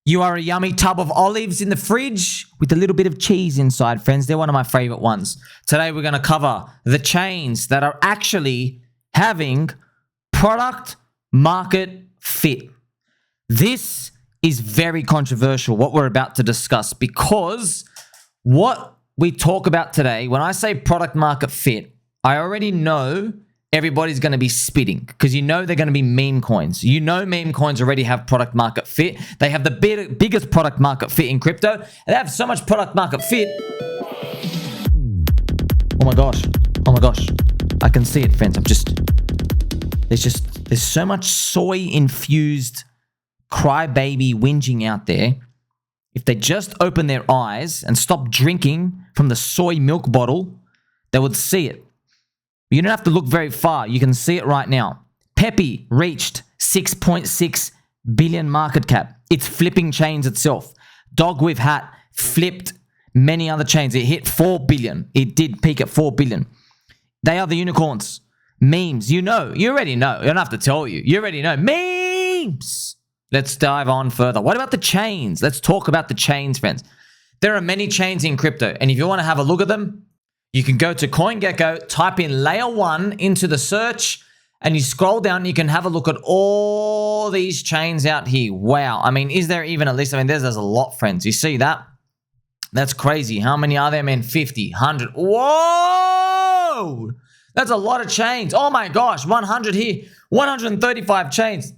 You are a yummy tub of olives in the fridge with a little bit of cheese inside, friends. They're one of my favorite ones. Today, we're going to cover the chains that are actually having product market fit. This is very controversial, what we're about to discuss, because what we talk about today, when I say product market fit, I already know everybody's going to be spitting because you know they're going to be meme coins. You know meme coins already have product market fit. They have the biggest product market fit in crypto. And they have so much product market fit. Oh my gosh. Oh my gosh. I can see it, friends. There's so much soy-infused crybaby whinging out there. If they just open their eyes and stop drinking from the soy milk bottle, they would see it. You don't have to look very far. You can see it right now. Pepe reached 6.6 billion market cap. It's flipping chains itself. Dog with hat flipped many other chains. It hit 4 billion. It did peak at 4 billion. They are the unicorns. Memes. You know. You already know. I don't have to tell you. You already know. Memes. Let's dive on further. What about the chains? Let's talk about the chains, friends. There are many chains in crypto. And if you want to have a look at them, you can go to CoinGecko, type in Layer1 into the search, and you scroll down and you can have a look at all these chains out here. Wow. I mean, is there even a list? I mean, there's a lot, friends. You see that? That's crazy. How many are there, man? 50, 100. Whoa! That's a lot of chains. Oh my gosh. 100 here. 135 chains.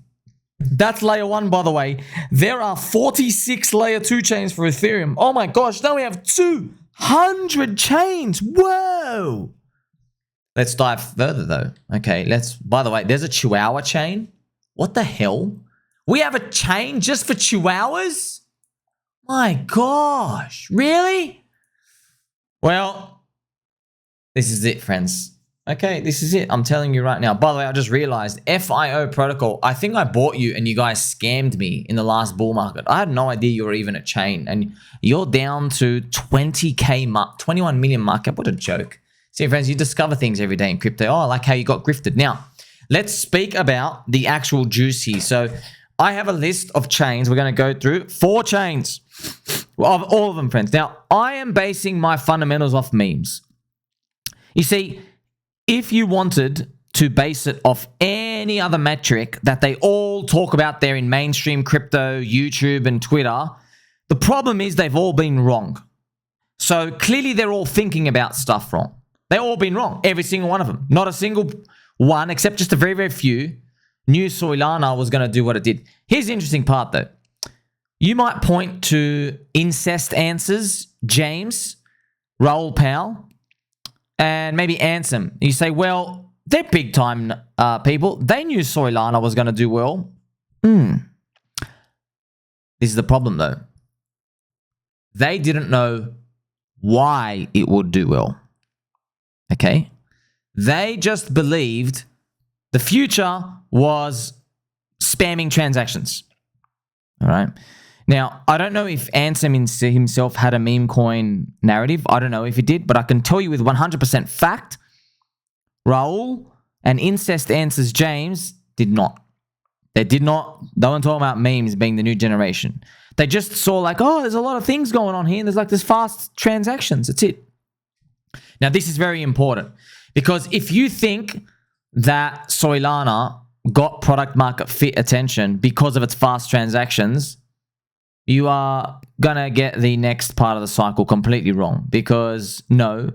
That's layer 1, by the way. There are 46 layer 2 chains for Ethereum. Oh my gosh. Now we have 200 chains. Whoa. Let's dive further though. Okay, by the way, there's a Chihuahua chain. What the hell? We have a chain just for Chihuahuas? My gosh. Really? Well, this is it, friends. Okay, this is it. I'm telling you right now. By the way, I just realized FIO protocol. I think I bought you and you guys scammed me in the last bull market. I had no idea you were even a chain. And you're down to 20K, 21 million market. What a joke. See, friends, you discover things every day in crypto. Oh, I like how you got grifted. Now, let's speak about the actual juice here. So I have a list of chains. We're going to go through 4 chains of all of them, friends. Now, I am basing my fundamentals off memes. You see, if you wanted to base it off any other metric that they all talk about there in mainstream crypto, YouTube, and Twitter, the problem is they've all been wrong. So clearly they're all thinking about stuff wrong. They've all been wrong, every single one of them. Not a single one, except just a very, very few, knew Soylana was going to do what it did. Here's the interesting part, though. You might point to Incest Answers, James, Raoul Powell, and maybe Ansem. You say, well, they're big time people. They knew Soylana was going to do well. This is the problem, though. They didn't know why it would do well. Okay? They just believed the future was spamming transactions. All right? Now, I don't know if Ansem himself had a meme coin narrative. I don't know if he did, but I can tell you with 100% fact, Raoul and Incest Answers James did not. They did not. They weren't talking about memes being the new generation. They just saw like, oh, there's a lot of things going on here. And there's fast transactions. That's it. Now, this is very important because if you think that Soylana got product market fit attention because of its fast transactions, you are going to get the next part of the cycle completely wrong because no,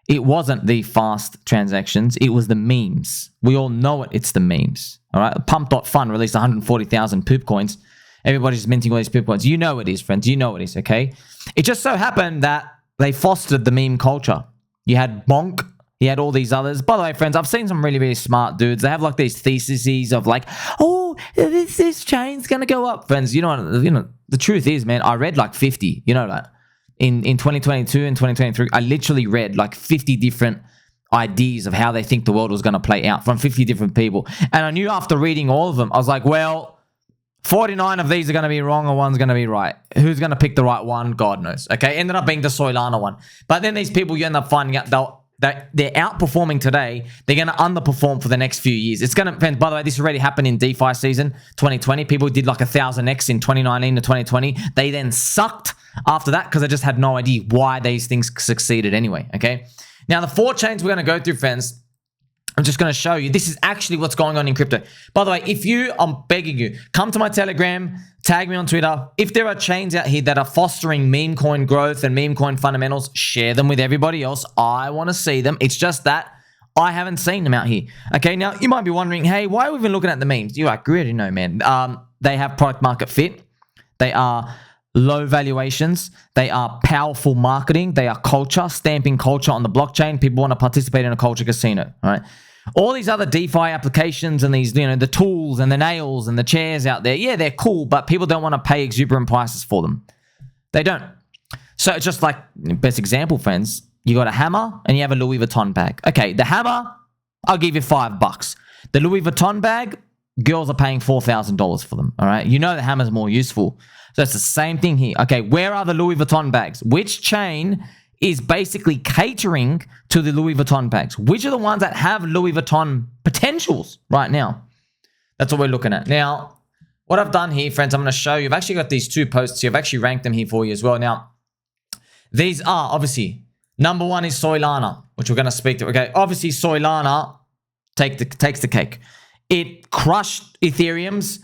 it wasn't the fast transactions. It was the memes. We all know it. It's the memes. All right. Pump.fun released 140,000 poop coins. Everybody's minting all these poop coins. You know it is, friends. You know it is. Okay. It just so happened that they fostered the meme culture. You had Bonk. You had all these others. By the way, friends, I've seen some really, really smart dudes. They have like these theses of like, oh, this chain's going to go up. Friends, you know, the truth is, man, I read like 50, you know, like in 2022 and 2023, I literally read like 50 different ideas of how they think the world was going to play out from 50 different people. And I knew after reading all of them, I was like, well, 49 of these are going to be wrong and one's going to be right. Who's going to pick the right one? God knows. Okay. Ended up being the Soylana one. But then these people, you end up finding out They're outperforming today. They're going to underperform for the next few years. It's going to, by the way, this already happened in DeFi season 2020. People did like 1,000x in 2019 to 2020. They then sucked after that because they just had no idea why these things succeeded anyway, okay? Now, the 4 chains we're going to go through, friends, I'm just going to show you. This is actually what's going on in crypto. By the way, I'm begging you, come to my Telegram, tag me on Twitter. If there are chains out here that are fostering meme coin growth and meme coin fundamentals, share them with everybody else. I want to see them. It's just that I haven't seen them out here. Okay, now you might be wondering, hey, why are we even looking at the memes? You're like, we already know, man. They have product market fit. They are low valuations. They are powerful marketing. They are culture, stamping culture on the blockchain. People want to participate in a culture casino, all right? All these other DeFi applications and these, the tools and the nails and the chairs out there, yeah, they're cool, but people don't want to pay exuberant prices for them. They don't. So it's just like, best example, friends, you got a hammer and you have a Louis Vuitton bag. Okay, the hammer, I'll give you $5. The Louis Vuitton bag, girls are paying $4,000 for them, all right? You know the hammer's more useful. So it's the same thing here. Okay, where are the Louis Vuitton bags? Which chain is basically catering to the Louis Vuitton bags? Which are the ones that have Louis Vuitton potentials right now? That's what we're looking at. Now, what I've done here, friends, I'm going to show you. I've actually got these 2 posts here. I've actually ranked them here for you as well. Now, these are obviously, number 1 is Soylana, which we're going to speak to. Okay, obviously Soylana takes the cake. It crushed Ethereum's.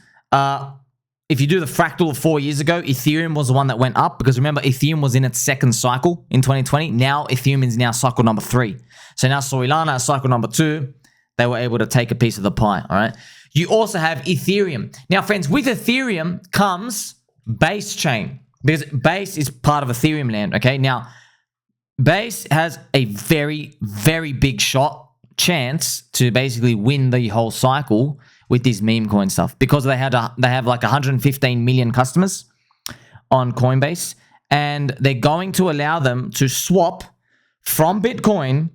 If you do the fractal of 4 years ago, Ethereum was the one that went up because remember, Ethereum was in its 2nd cycle in 2020. Now Ethereum is now cycle number 3. So now Soylana is cycle number 2. They were able to take a piece of the pie, all right? You also have Ethereum. Now, friends, with Ethereum comes Base Chain because Base is part of Ethereum land, okay? Now, Base has a very, very big chance to basically win the whole cycle with this meme coin stuff because they have like 115 million customers on Coinbase and they're going to allow them to swap from Bitcoin.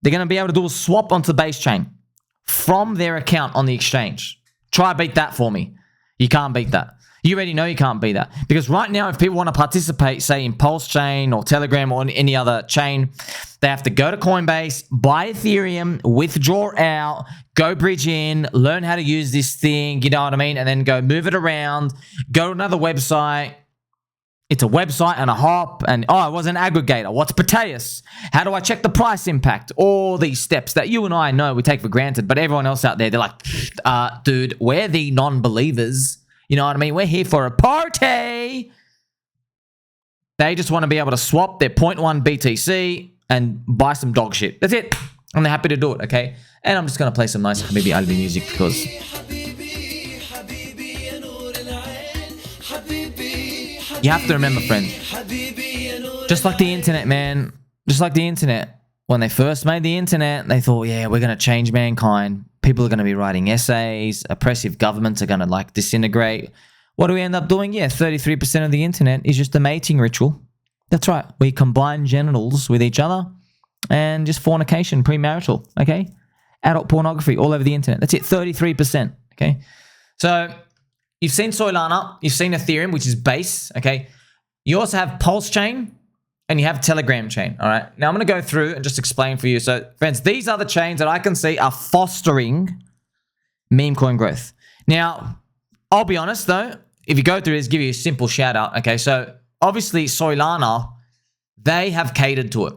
They're going to be able to do a swap onto the Base chain from their account on the exchange. Try beat that for me. You can't beat that. You already know you can't beat that because right now if people want to participate, say in PulseChain or Telegram or any other chain, they have to go to Coinbase, buy Ethereum, withdraw out, go bridge in, learn how to use this thing, you know what I mean? And then go move it around, go to another website. It's a website and a hop and, oh, it was an aggregator. What's Pepe? How do I check the price impact? All these steps that you and I know we take for granted, but everyone else out there, they're like, dude, we're the non-believers. You know what I mean? We're here for a party. They just want to be able to swap their 0.1 BTC and buy some dog shit. That's it. And they're happy to do it, okay? And I'm just going to play some nice Habibi Albi music because you have to remember, friends, just like the internet, man, just like the internet, when they first made the internet, they thought, yeah, we're going to change mankind. People are going to be writing essays. Oppressive governments are going to like disintegrate. What do we end up doing? Yeah, 33% of the internet is just a mating ritual. That's right. We combine genitals with each other and just fornication, premarital, okay? Adult pornography all over the internet. That's it, 33%, okay? So you've seen Soylana, you've seen Ethereum, which is Base, okay? You also have PulseChain and you have Telegram chain, all right? Now I'm going to go through and just explain for you. So friends, these are the chains that I can see are fostering meme coin growth. Now, I'll be honest though, if you go through this, give you a simple shout out, okay? So obviously Soylana, they have catered to it.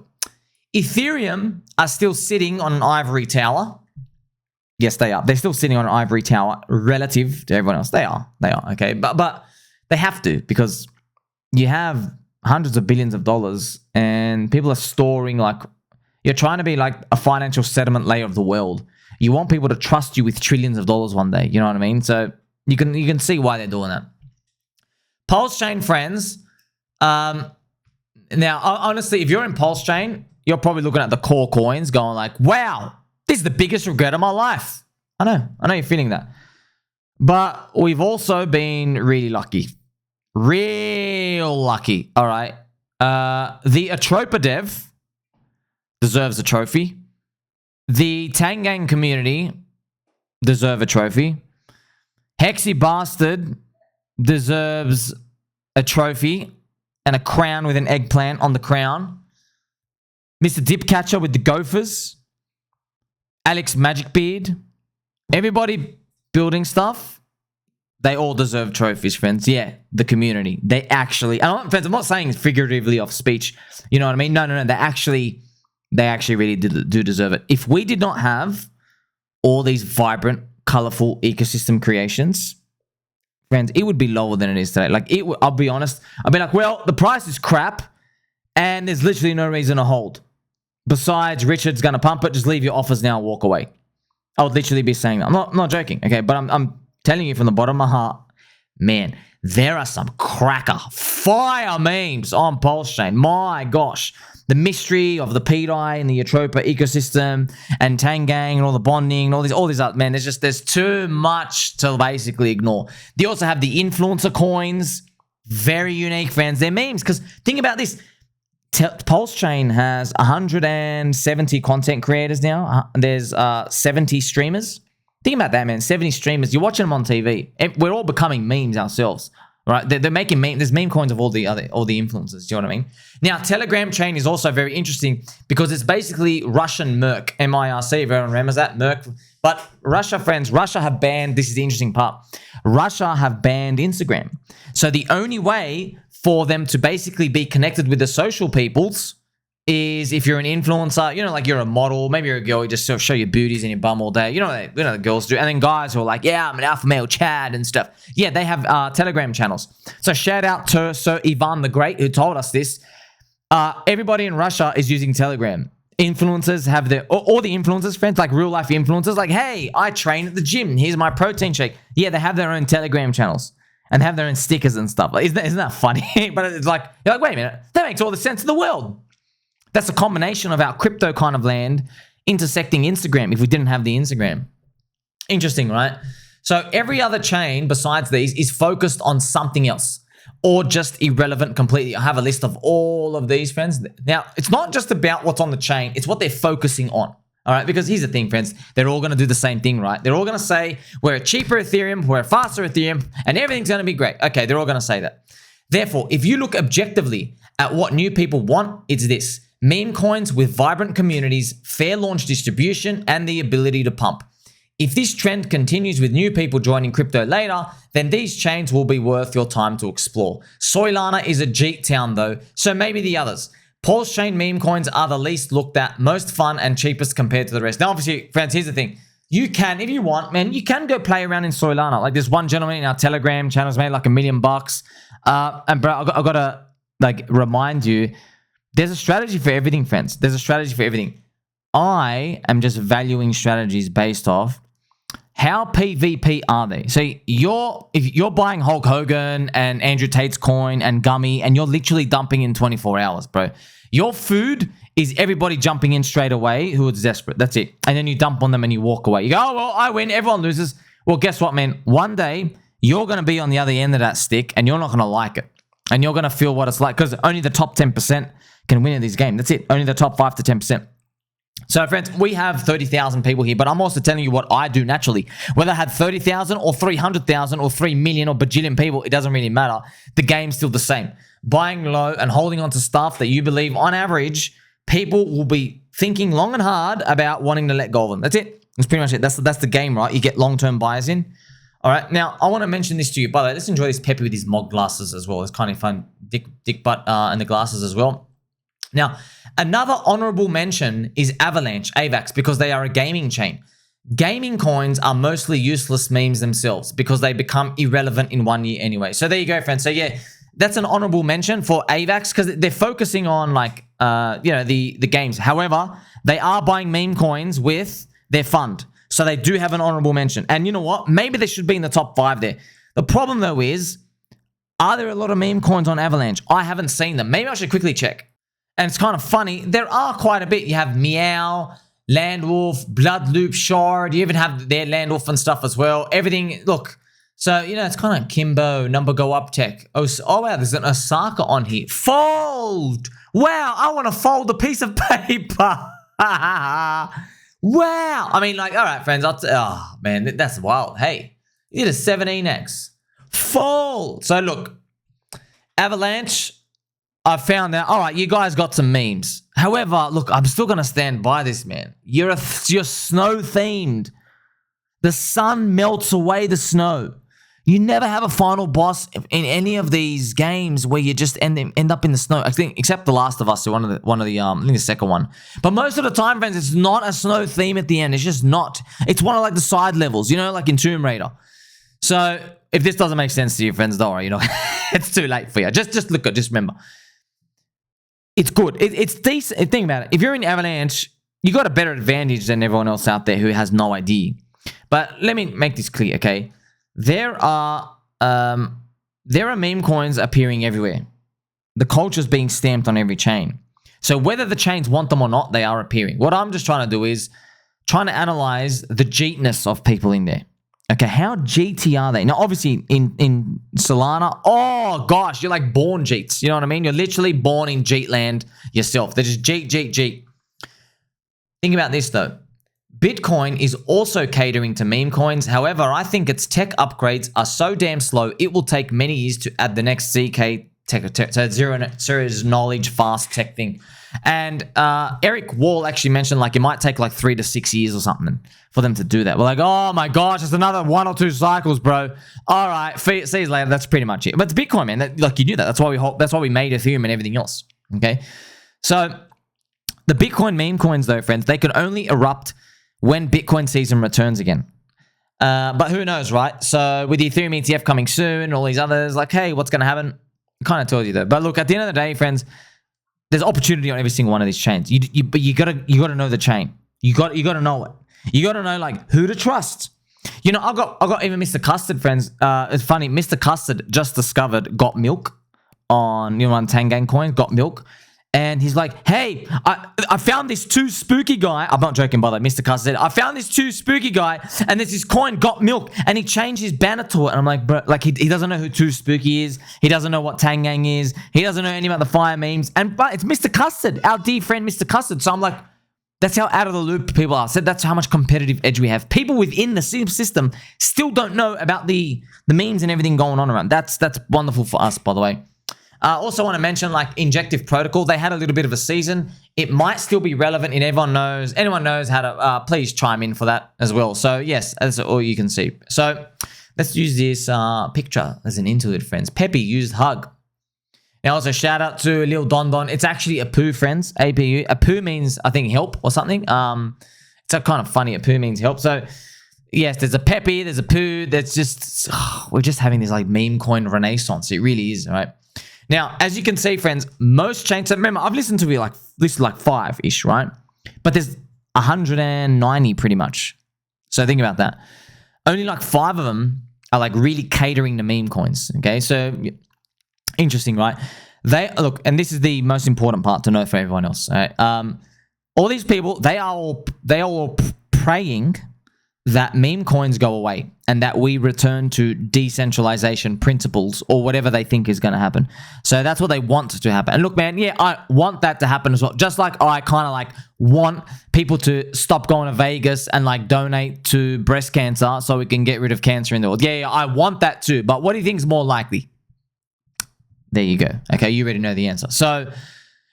Ethereum are still sitting on an ivory tower. Yes, they are. They're still sitting on an ivory tower relative to everyone else. They are, okay? But they have to because you have hundreds of billions of dollars and people are storing like, you're trying to be like a financial settlement layer of the world. You want people to trust you with trillions of dollars one day. You know what I mean? So you can see why they're doing that. PulseChain, friends. Now, honestly, if you're in PulseChain, you're probably looking at the core coins going like, wow, this is the biggest regret of my life. I know you're feeling that. But we've also been really lucky. Real lucky, all right? The Atropa dev deserves a trophy. The Tang Gang community deserve a trophy. Hexy Bastard deserves a trophy and a crown with an eggplant on the crown. Mr. Dipcatcher with the Gophers, Alex Magicbeard, everybody building stuff, they all deserve trophies, friends. Yeah, the community. They actually, friends, I'm not saying figuratively off speech. You know what I mean? No. They actually really do deserve it. If we did not have all these vibrant, colorful ecosystem creations, friends, it would be lower than it is today. Like, I'll be honest. I'll be like, well, the price is crap and there's literally no reason to hold. Besides, Richard's going to pump it. Just leave your offers now and walk away. I would literally be saying that. I'm not joking, okay? But I'm telling you from the bottom of my heart, man, there are some cracker fire memes on PulseChain. My gosh. The mystery of the PDI and the Atropa ecosystem and Tang Gang and all the bonding and all these other, man, there's too much to basically ignore. They also have the influencer coins. Very unique, friends. They're memes. Because think about this. PulseChain has 170 content creators now. There's 70 streamers. Think about that, man. 70 streamers. You're watching them on TV. We're all becoming memes ourselves, right? They're making memes. There's meme coins of all the influencers. Do you know what I mean? Now, Telegram chain is also very interesting because it's basically Russian Merc, MIRC. Everyone remembers that Merc. But Russia, friends, Russia have banned. This is the interesting part. Russia have banned Instagram. So the only way for them to basically be connected with the social peoples is if you're an influencer, you know, like you're a model, maybe you're a girl, you just sort of show your booties and your bum all day. You know the girls do. And then guys who are like, yeah, I'm an alpha male Chad and stuff. Yeah, they have Telegram channels. So shout out to Sir Ivan the Great who told us this. Everybody in Russia is using Telegram. Influencers have all the influencers, friends, like real life influencers, like, hey, I train at the gym. Here's my protein shake. Yeah, they have their own Telegram channels. And have their own stickers and stuff. Like, isn't that funny? But it's like, you're like, wait a minute. That makes all the sense in the world. That's a combination of our crypto kind of land intersecting Instagram if we didn't have the Instagram. Interesting, right? So every other chain besides these is focused on something else or just irrelevant completely. I have a list of all of these, friends. Now, it's not just about what's on the chain. It's what they're focusing on. All right, because here's the thing, friends. They're all going to do the same thing, right? They're all going to say, we're a cheaper Ethereum, we're a faster Ethereum, and everything's going to be great. Okay, they're all going to say that. Therefore, if you look objectively at what new people want, it's this. Meme coins with vibrant communities, fair launch distribution, and the ability to pump. If this trend continues with new people joining crypto later, then these chains will be worth your time to explore. Soylana is a Jeet town, though, so maybe the others. PulseChain meme coins are the least looked at, most fun, and cheapest compared to the rest. Now, obviously, friends, here's the thing. You can, if you want, man, you can go play around in Soylana. Like, there's one gentleman in our Telegram channel's made like $1 million. And bro, I got to like remind you, there's a strategy for everything, friends. There's a strategy for everything. I am just valuing strategies based off how PvP are they. So if you're buying Hulk Hogan and Andrew Tate's coin and Gummy and you're literally dumping in 24 hours, bro. Your food is everybody jumping in straight away who is desperate. That's it. And then you dump on them and you walk away. You go, oh, well, I win. Everyone loses. Well, guess what, man? One day you're going to be on the other end of that stick and you're not going to like it. And you're going to feel what it's like because only the top 10% can win in this game. That's it. Only the top 5 to 10%. So, friends, we have 30,000 people here, but I'm also telling you what I do naturally. Whether I had 30,000 or 300,000 or 3 million or bajillion people, it doesn't really matter. The game's still the same. Buying low and holding on to stuff that you believe, on average, people will be thinking long and hard about wanting to let go of them. That's it. That's pretty much it. That's the game, right? You get long-term buyers in. All right. Now, I want to mention this to you. By the way, let's enjoy this Pepe with his mog glasses as well. It's kind of fun. Dick butt and the glasses as well. Now, another honorable mention is Avalanche, AVAX, because they are a gaming chain. Gaming coins are mostly useless memes themselves because they become irrelevant in 1 year anyway. So there you go, friends. So yeah, that's an honorable mention for AVAX because they're focusing on like, the games. However, they are buying meme coins with their fund. So they do have an honorable mention. And you know what? Maybe they should be in the top 5 there. The problem though is, are there a lot of meme coins on Avalanche? I haven't seen them. Maybe I should quickly check. And it's kind of funny. There are quite a bit. You have Meow, Landwolf, Bloodloop, Shard. You even have their Landwolf and stuff as well. Everything, look. So, it's kind of Kimbo, number go up tech. Oh, wow, there's an Osaka on here. Fold! Wow, I want to fold a piece of paper. Wow. I mean, like, all right, friends. Oh, man, that's wild. Hey, you did a 17x. Fold! So, look, Avalanche, I found out, all right, you guys got some memes. However, look, I'm still going to stand by this, man. You're snow themed. The sun melts away the snow. You never have a final boss in any of these games where you just end up in the snow. I think, except The Last of Us, one of the I think the second one. But most of the time, friends, it's not a snow theme at the end. It's just not. It's one of like the side levels, you know, like in Tomb Raider. So if this doesn't make sense to you, friends, don't worry. You know, it's too late for you. Just look at. Just remember, it's good. It's decent. Think about it. If you're in Avalanche, you got a better advantage than everyone else out there who has no idea. But let me make this clear, okay? There are meme coins appearing everywhere. The culture's being stamped on every chain. So whether the chains want them or not, they are appearing. What I'm just trying to do is trying to analyze the jeetness of people in there. Okay, how GT are they? Now, obviously, in Soylana, oh gosh, you're like born Jeets. You know what I mean? You're literally born in Jeet land yourself. They're just Jeet, Jeet, Jeet. Think about this, though. Bitcoin is also catering to meme coins. However, I think its tech upgrades are so damn slow, it will take many years to add the next ZK tech, so zero knowledge, fast tech thing. And Eric Wall actually mentioned like it might take like 3 to 6 years or something for them to do that. We're like, oh my gosh, it's another 1 or 2 cycles, bro. All right, see you later. That's pretty much it. But it's Bitcoin, man. Like you knew that. That's why we made Ethereum and everything else. Okay, so the Bitcoin meme coins, though, friends, they can only erupt when Bitcoin season returns again. But who knows, right? So with the Ethereum ETF coming soon and all these others, like, hey, what's going to happen? Kind of told you that. But look, at the end of the day, friends, there's opportunity on every single one of these chains. But you gotta know the chain. You gotta know it. You gotta know like who to trust. You know, I got even Mr. Custard, friends. It's funny, Mr. Custard just discovered Got Milk on Tang Gang coin, Got Milk. And he's like, hey, I found this too spooky guy. I'm not joking, by the way, Mr. Custard. I found this too spooky guy, and there's this coin, Got Milk, and he changed his banner to it. And I'm like, bro, like he doesn't know who Too Spooky is. He doesn't know what Tang Gang is. He doesn't know any about the fire memes. But it's Mr. Custard, our dear friend, Mr. Custard. So I'm like, that's how out of the loop people are. So that's how much competitive edge we have. People within the system still don't know about the memes and everything going on around. That's wonderful for us, by the way. Also want to mention like Injective Protocol. They had a little bit of a season. It might still be relevant and anyone knows how to, please chime in for that as well. So yes, that's all you can see. So let's use this picture as an interlude, friends. Pepe used hug. Now also shout out to Lil Don. It's actually Apu, friends. APU. Apu means, I think, help or something. It's a kind of funny. Apu means help. So yes, there's a Pepe, there's a Poo. That's just, we're just having this like meme coin renaissance. It really is, right? Now, as you can see, friends, most chains, so remember, I've listened to like 5-ish, right? But there's 190 pretty much. So think about that. Only like 5 of them are like really catering to meme coins, okay? So interesting, right? Look, and this is the most important part to know for everyone else, right? All these people, they are all praying that meme coins go away and that we return to decentralization principles or whatever they think is going to happen. So that's what they want to happen. And look, man, yeah, I want that to happen as well. Just like I kind of like want people to stop going to Vegas and like donate to breast cancer so we can get rid of cancer in the world. Yeah, I want that too. But what do you think is more likely? There you go. Okay, you already know the answer. So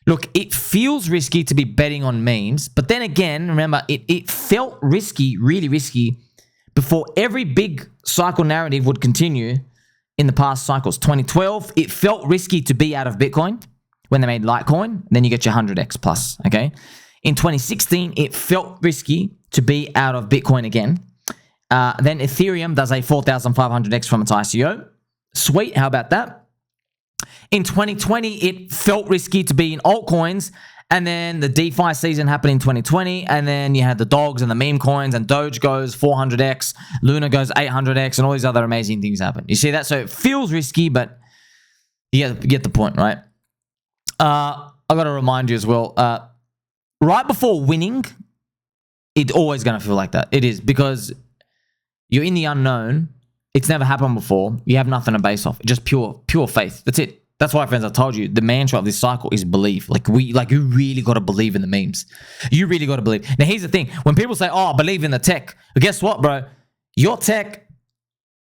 look, it feels risky to be betting on memes, but then again, remember, it felt risky, really risky, before every big cycle narrative would continue in the past cycles. 2012, it felt risky to be out of Bitcoin when they made Litecoin, then you get your 100x plus, okay? In 2016, it felt risky to be out of Bitcoin again. Then Ethereum does a 4,500x from its ICO. Sweet, how about that? In 2020, it felt risky to be in altcoins, and then the DeFi season happened in 2020, and then you had the dogs and the meme coins, and Doge goes 400x, Luna goes 800x, and all these other amazing things happen. You see that? So it feels risky, but you get the point, right? I got to remind you as well, right before winning, it's always going to feel like that. It is, because you're in the unknown. It's never happened before. You have nothing to base off. Just pure faith. That's it. That's why, friends, I told you, the mantra of this cycle is believe. You really got to believe in the memes. You really got to believe. Now, here's the thing. When people say, oh, I believe in the tech, but guess what, bro? Your tech,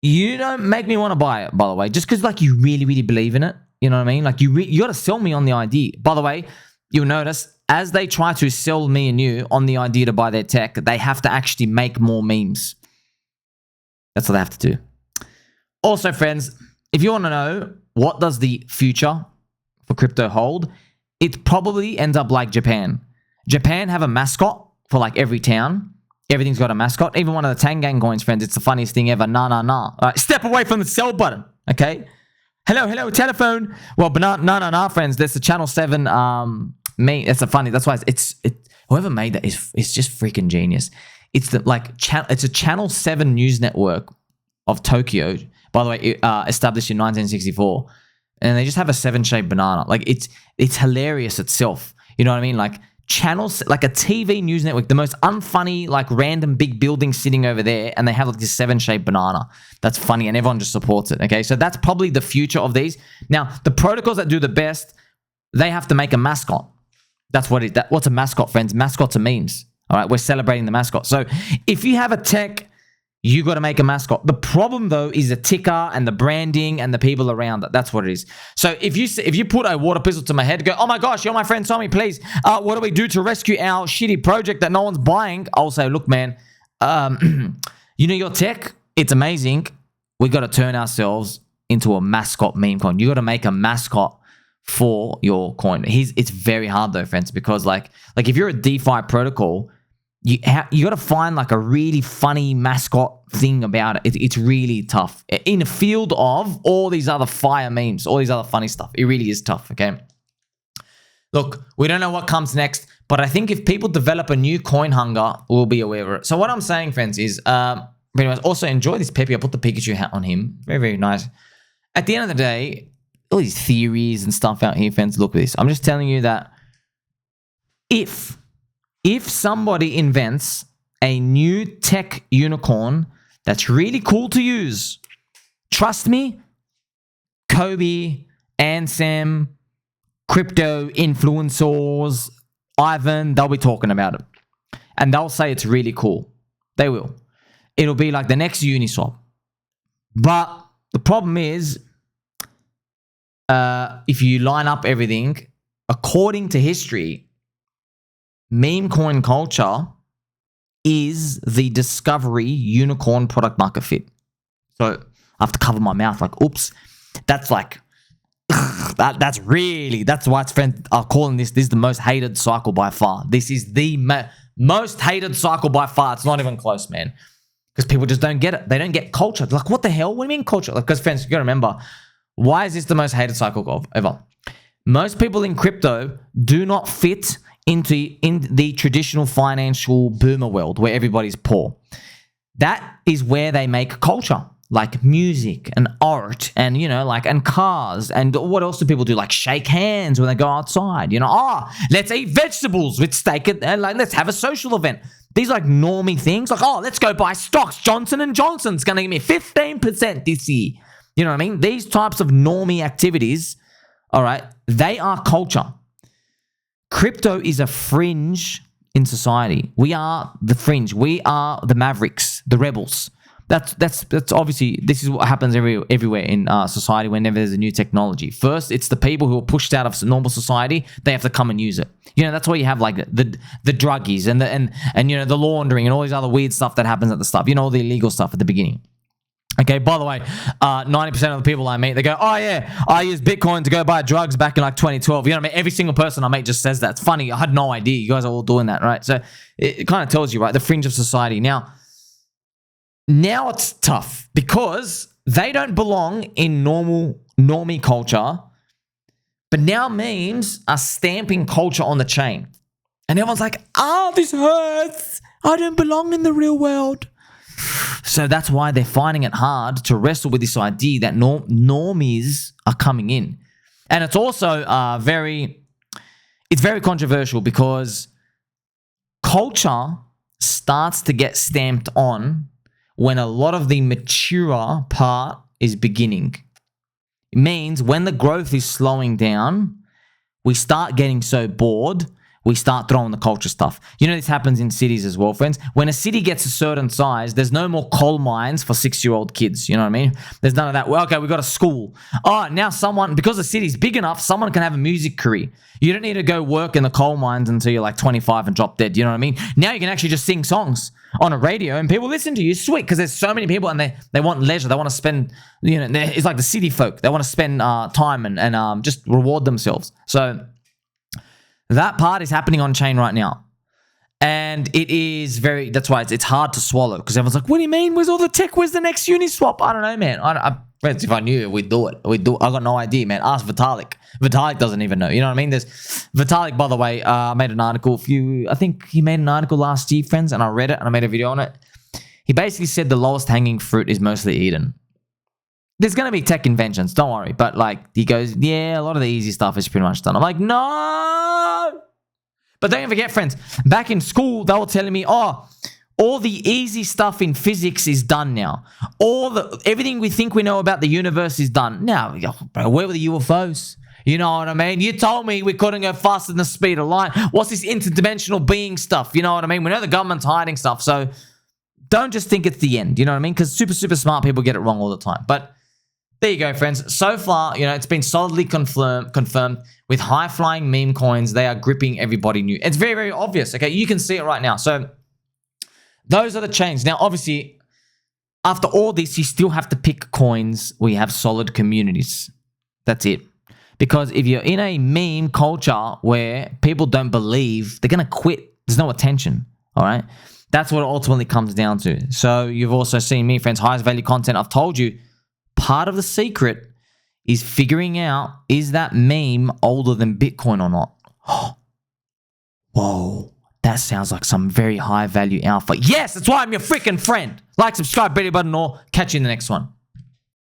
you don't make me want to buy it, by the way. Just because, like, you really, really believe in it. You know what I mean? Like you got to sell me on the idea. By the way, you'll notice as they try to sell me and you on the idea to buy their tech, they have to actually make more memes. That's what they have to do. Also, friends, if you want to know what does the future for crypto hold, it probably ends up like Japan. Japan have a mascot for like every town. Everything's got a mascot. Even one of the Tang Gang coins, friends, it's the funniest thing ever. Nah, nah, nah. All right, step away from the sell button, okay? Hello, hello, telephone. Well, but nah, friends. There's the Channel 7 meme. That's a funny. That's why it's whoever made that is just freaking genius. It's the it's a Channel 7 news network of Tokyo. By the way, established in 1964, and they just have a 7-shaped banana. Like it's hilarious itself. You know what I mean? Like channels, like a TV news network, the most unfunny, like random big building sitting over there, and they have like this 7-shaped banana. That's funny, and everyone just supports it. Okay, so that's probably the future of these. Now, the protocols that do the best, they have to make a mascot. That's what it. What's a mascot, friends? Mascots are memes. All right, we're celebrating the mascot. So if you have a tech, you got to make a mascot. The problem, though, is the ticker and the branding and the people around it. That's what it is. So if you put a water pistol to my head, go, oh my gosh, you're my friend Tommy, please. What do we do to rescue our shitty project that no one's buying? I'll say, look, man, you know your tech? It's amazing. We got to turn ourselves into a mascot meme coin. You got to make a mascot for your coin. It's very hard, though, friends, because like if you're a DeFi protocol, you got to find like a really funny mascot thing about it. It's really tough in a field of all these other fire memes, all these other funny stuff. It really is tough. Okay. Look, we don't know what comes next, but I think if people develop a new coin hunger, we'll be aware of it. So what I'm saying, friends, is pretty much also enjoy this Pepe. I put the Pikachu hat on him. Very, very nice. At the end of the day, all these theories and stuff out here, friends, look at this. I'm just telling you that if somebody invents a new tech unicorn that's really cool to use, trust me, Kobe, Ansem, crypto influencers, Ivan, they'll be talking about it. And they'll say it's really cool. They will. It'll be like the next Uniswap. But the problem is, if you line up everything, according to history, meme coin culture is the discovery unicorn product market fit. So I have to cover my mouth like, oops, that's like, that's why its friends are calling this is the most hated cycle by far. This is the most hated cycle by far. It's not even close, man. Because people just don't get it. They don't get culture. Like, what the hell? What do you mean culture? Because friends, you got to remember, why is this the most hated cycle ever? Most people in crypto do not fit in the traditional financial boomer world where everybody's poor. That is where they make culture, like music and art and, and cars. And what else do people do? Like shake hands when they go outside, let's eat vegetables with steak and like, let's have a social event. These like normie things, like, let's go buy stocks. Johnson & Johnson's going to give me 15% this year. You know what I mean? These types of normie activities, all right, they are culture. Crypto is a fringe in society. We are the fringe. We are the mavericks, the rebels. That's obviously, this is what happens everywhere in society whenever there's a new technology. First, it's the people who are pushed out of normal society. They have to come and use it. That's why you have like the druggies and the laundering and all these other weird stuff that happens at the stuff. All the illegal stuff at the beginning. Okay, by the way, 90% of the people I meet, they go, oh yeah, I used Bitcoin to go buy drugs back in like 2012. You know what I mean? Every single person I meet just says that. It's funny. I had no idea. You guys are all doing that, right? So it kind of tells you, right, the fringe of society. Now it's tough because they don't belong in normie culture, but now memes are stamping culture on the chain. And everyone's like, this hurts. I don't belong in the real world. So that's why they're finding it hard to wrestle with this idea that normies are coming in. And it's also very controversial because culture starts to get stamped on when a lot of the mature part is beginning. It means when the growth is slowing down, we start getting so bored, we start throwing the culture stuff. You know, this happens in cities as well, friends. When a city gets a certain size, there's no more coal mines for 6-year-old kids. You know what I mean? There's none of that. Well, okay, we got a school. Oh, now someone, because the city's big enough, someone can have a music career. You don't need to go work in the coal mines until you're like 25 and drop dead. You know what I mean? Now you can actually just sing songs on a radio and people listen to you. Sweet, because there's so many people and they want leisure. They want to spend, you know, it's like the city folk. They want to spend time and just reward themselves. So that part is happening on chain right now. And it is very, that's why it's hard to swallow, because everyone's like, what do you mean? Where's all the tech? Where's the next Uniswap? I don't know, man. Friends, if I knew, we'd do it. I got no idea, man. Ask Vitalik. Vitalik doesn't even know. You know what I mean? There's Vitalik, by the way, made an article I think he made an article last year, friends, and I read it and I made a video on it. He basically said the lowest hanging fruit is mostly eaten. There's going to be tech inventions, don't worry. But like, he goes, yeah, a lot of the easy stuff is pretty much done. I'm like, no! But don't forget, friends, back in school, they were telling me, oh, all the easy stuff in physics is done now. Everything we think we know about the universe is done. Now, bro, where were the UFOs? You know what I mean? You told me we couldn't go faster than the speed of light. What's this interdimensional being stuff? You know what I mean? We know the government's hiding stuff, so don't just think it's the end. You know what I mean? Because super, super smart people get it wrong all the time. But there you go, friends. So far, you know, it's been solidly confirmed with high-flying meme coins. They are gripping everybody new. It's very, very obvious, okay? You can see it right now. So those are the chains. Now, obviously, after all this, you still have to pick coins where you have solid communities. That's it. Because if you're in a meme culture where people don't believe, they're going to quit. There's no attention, all right? That's what it ultimately comes down to. So you've also seen me, friends, highest value content. I've told you, part of the secret is figuring out, is that meme older than Bitcoin or not? Whoa, that sounds like some very high value alpha. Yes, that's why I'm your freaking friend. Like, subscribe, belly button, or catch you in the next one.